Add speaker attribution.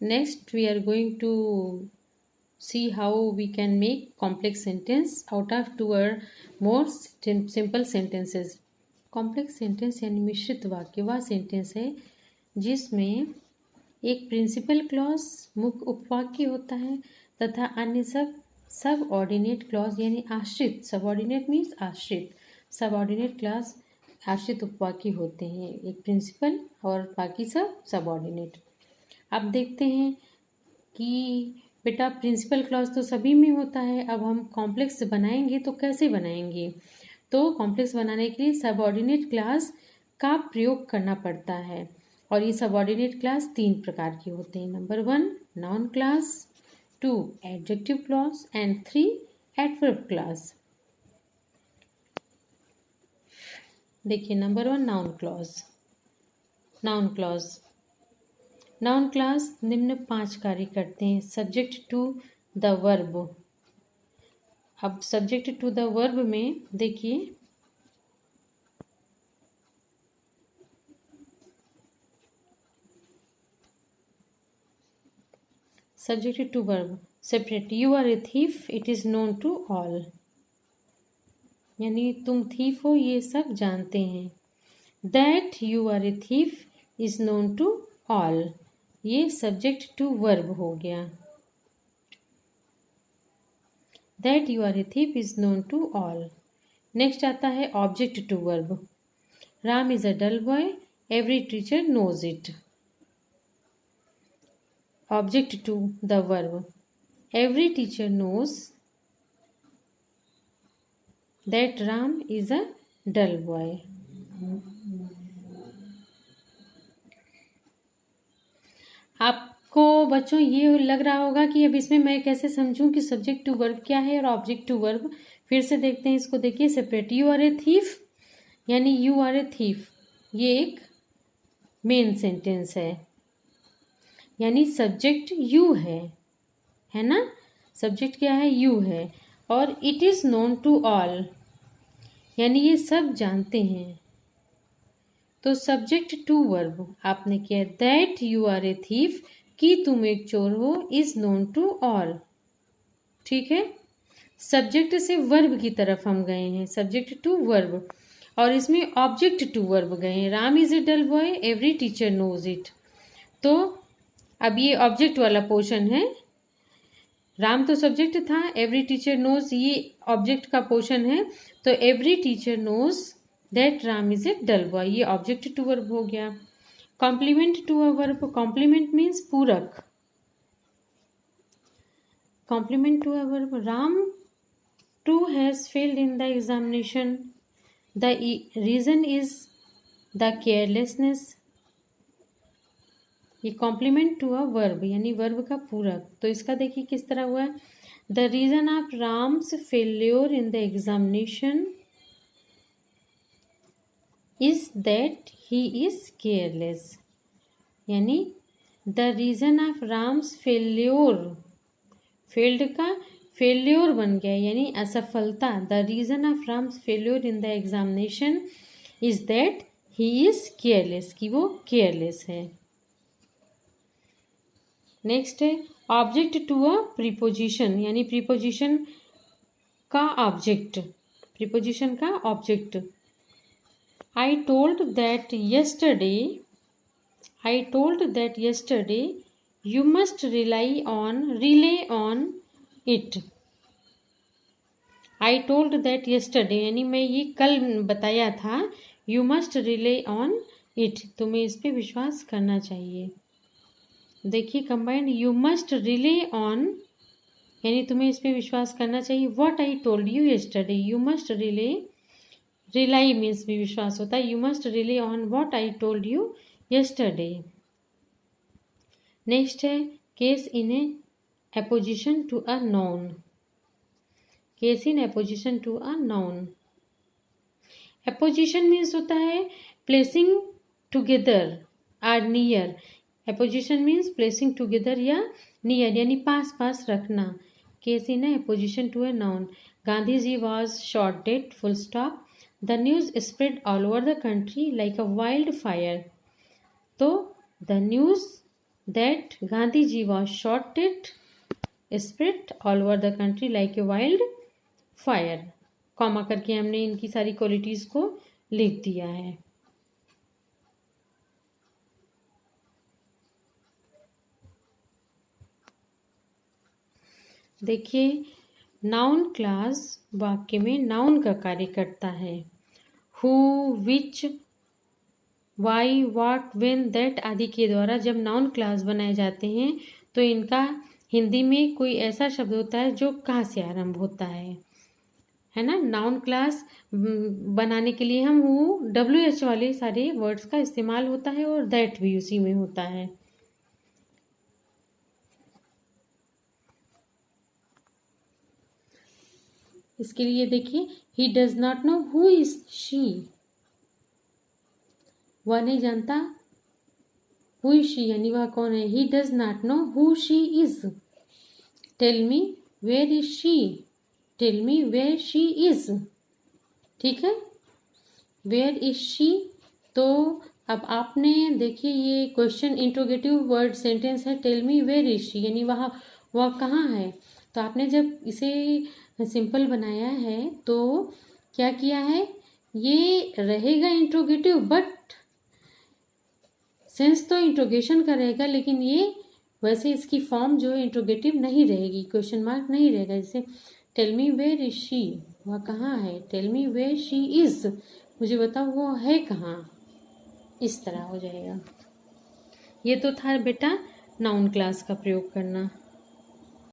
Speaker 1: Next, we are going to see how we can make complex sentence out of two or more simple sentences. Complex sentence यानी मिश्रित वाक्य वह sentence है जिसमें एक principal clause मुख्य उपवाक्य होता है तथा अन्य सब ऑर्डिनेट क्लॉज यानी आश्रित, सबऑर्डिनेट मीन्स आश्रित, सबऑर्डिनेट क्लॉज आश्रित उपवाक्य होते हैं, एक प्रिंसिपल और बाकी सब सबऑर्डिनेट। अब देखते हैं कि बेटा प्रिंसिपल क्लॉज तो सभी में होता है, अब हम कॉम्प्लेक्स बनाएंगे तो कैसे बनाएंगे। तो कॉम्प्लेक्स बनाने के लिए सबऑर्डिनेट क्लॉज का प्रयोग करना पड़ता है और ये सबऑर्डिनेट क्लॉज तीन प्रकार के होते हैं। Number 1 noun clause, 2 adjective clause and 3 adverb clause. देखिए number 1 noun clause. Noun clause noun clause निम्न 5 कार्य करते हैं। Subject to the verb. अब सब्जेक्ट टू द वर्ब में देखिए subject to verb separate. You are a thief, it is known to all, यानी तुम थीफ हो ये सब जानते हैं। That you are a thief is known to all, ये सब्जेक्ट टू वर्ब हो गया। That you are a thief is known to all. Next आता है object to verb. Ram is a dull boy, every teacher knows it. Object to the verb, every teacher knows that Ram is a dull boy. आपको बच्चों ये लग रहा होगा कि अब इसमें मैं कैसे समझूं कि सब्जेक्ट टू वर्ब क्या है और ऑब्जेक्ट टू वर्ब। फिर से देखते हैं इसको, देखिए separate. You are a thief यानी यू आर ए थीफ, ये एक मेन सेंटेंस है, यानी सब्जेक्ट यू है ना। सब्जेक्ट क्या है, यू है। और it is known to all, यानी ये सब जानते हैं। तो सब्जेक्ट टू वर्ब आपने किया that you are a thief, कि तुम एक चोर हो, इज नोन टू ऑल। ठीक है, सब्जेक्ट से वर्ब की तरफ हम गए हैं, सब्जेक्ट टू वर्ब, और इसमें ऑब्जेक्ट टू वर्ब गए हैं। Ram is a dull boy, every teacher knows it. तो अब ये ऑब्जेक्ट वाला पोर्शन है। राम तो सब्जेक्ट था, एवरी टीचर नोज ये ऑब्जेक्ट का पोर्शन है। तो every teacher knows that Ram is a dull boy, ये ऑब्जेक्ट टू वर्ब हो गया। Complement to a verb, complement means पूरक। Complement to a verb, Ram too has failed in the examination, the reason is the carelessness. ये complement to a verb यानी verb का पूरक। तो इसका देखिए किस तरह हुआ है। The reason of Ram's failure in the examination is that he is careless, यानी the reason of Ram's failure, failed का फेल्योर बन गया यानी असफलता। The reason of Ram's failure in the examination is that he is careless, कि वो केयरलेस है। Next है ऑब्जेक्ट टू अ प्रीपोजिशन, यानी प्रीपोजिशन का ऑब्जेक्ट, प्रीपोजिशन का object. I told that yesterday you must relay on it. I told that yesterday यानी मैं ये कल बताया था, you must rely on it, तुम्हें इस पे विश्वास करना चाहिए। देखिए combined, you must rely on यानी तुम्हें इस पे विश्वास करना चाहिए। What I told you yesterday, you must rely means भी विश्वास होता है। You must rely on what I told you yesterday. Next है case in apposition to a noun. Case in apposition to a noun. Apposition means होता है placing together or near. Apposition means placing together या near यानी पास पास रखना। Case in apposition to a noun. Gandhi ji was shot dead, full stop. The news spread all over the country like a wildfire. तो the news that Gandhi ji was shotted spread all over the country like a wild fire. Comma करके हमने इनकी सारी qualities को लिख दिया है। देखिए, नाउन क्लास वाक्य में नाउन का कार्य करता है। Who, which, why, what, when, that आदि के द्वारा जब नाउन क्लास बनाए जाते हैं तो इनका हिंदी में कोई ऐसा शब्द होता है जो कहाँ से आरंभ होता है ना। नाउन क्लास बनाने के लिए हम वो WH वाले सारे वर्ड्स का इस्तेमाल होता है और दैट भी उसी में होता है। इसके लिए देखिए, ही does not know who is she, वह नहीं जानता हु इज शी यानी वह कौन है। He does not know who she is. Tell me where is she, tell me where she is. ठीक है, वेयर इज शी। तो अब आपने देखिए ये क्वेश्चन इंट्रोगेटिव वर्ड सेंटेंस है। Tell me where is she यानी वह कहाँ है। तो आपने जब इसे सिंपल बनाया है तो क्या किया है, ये रहेगा इंट्रोगेटिव बट सेंस तो इंट्रोगेशन का रहेगा, लेकिन ये वैसे इसकी फॉर्म जो है इंट्रोगेटिव नहीं रहेगी, क्वेश्चन मार्क नहीं रहेगा। जैसे tell me where is she, वह कहाँ है। Tell me where she is, मुझे बताओ वो है कहाँ। इस तरह हो जाएगा। ये तो था बेटा नाउन क्लास का प्रयोग करना।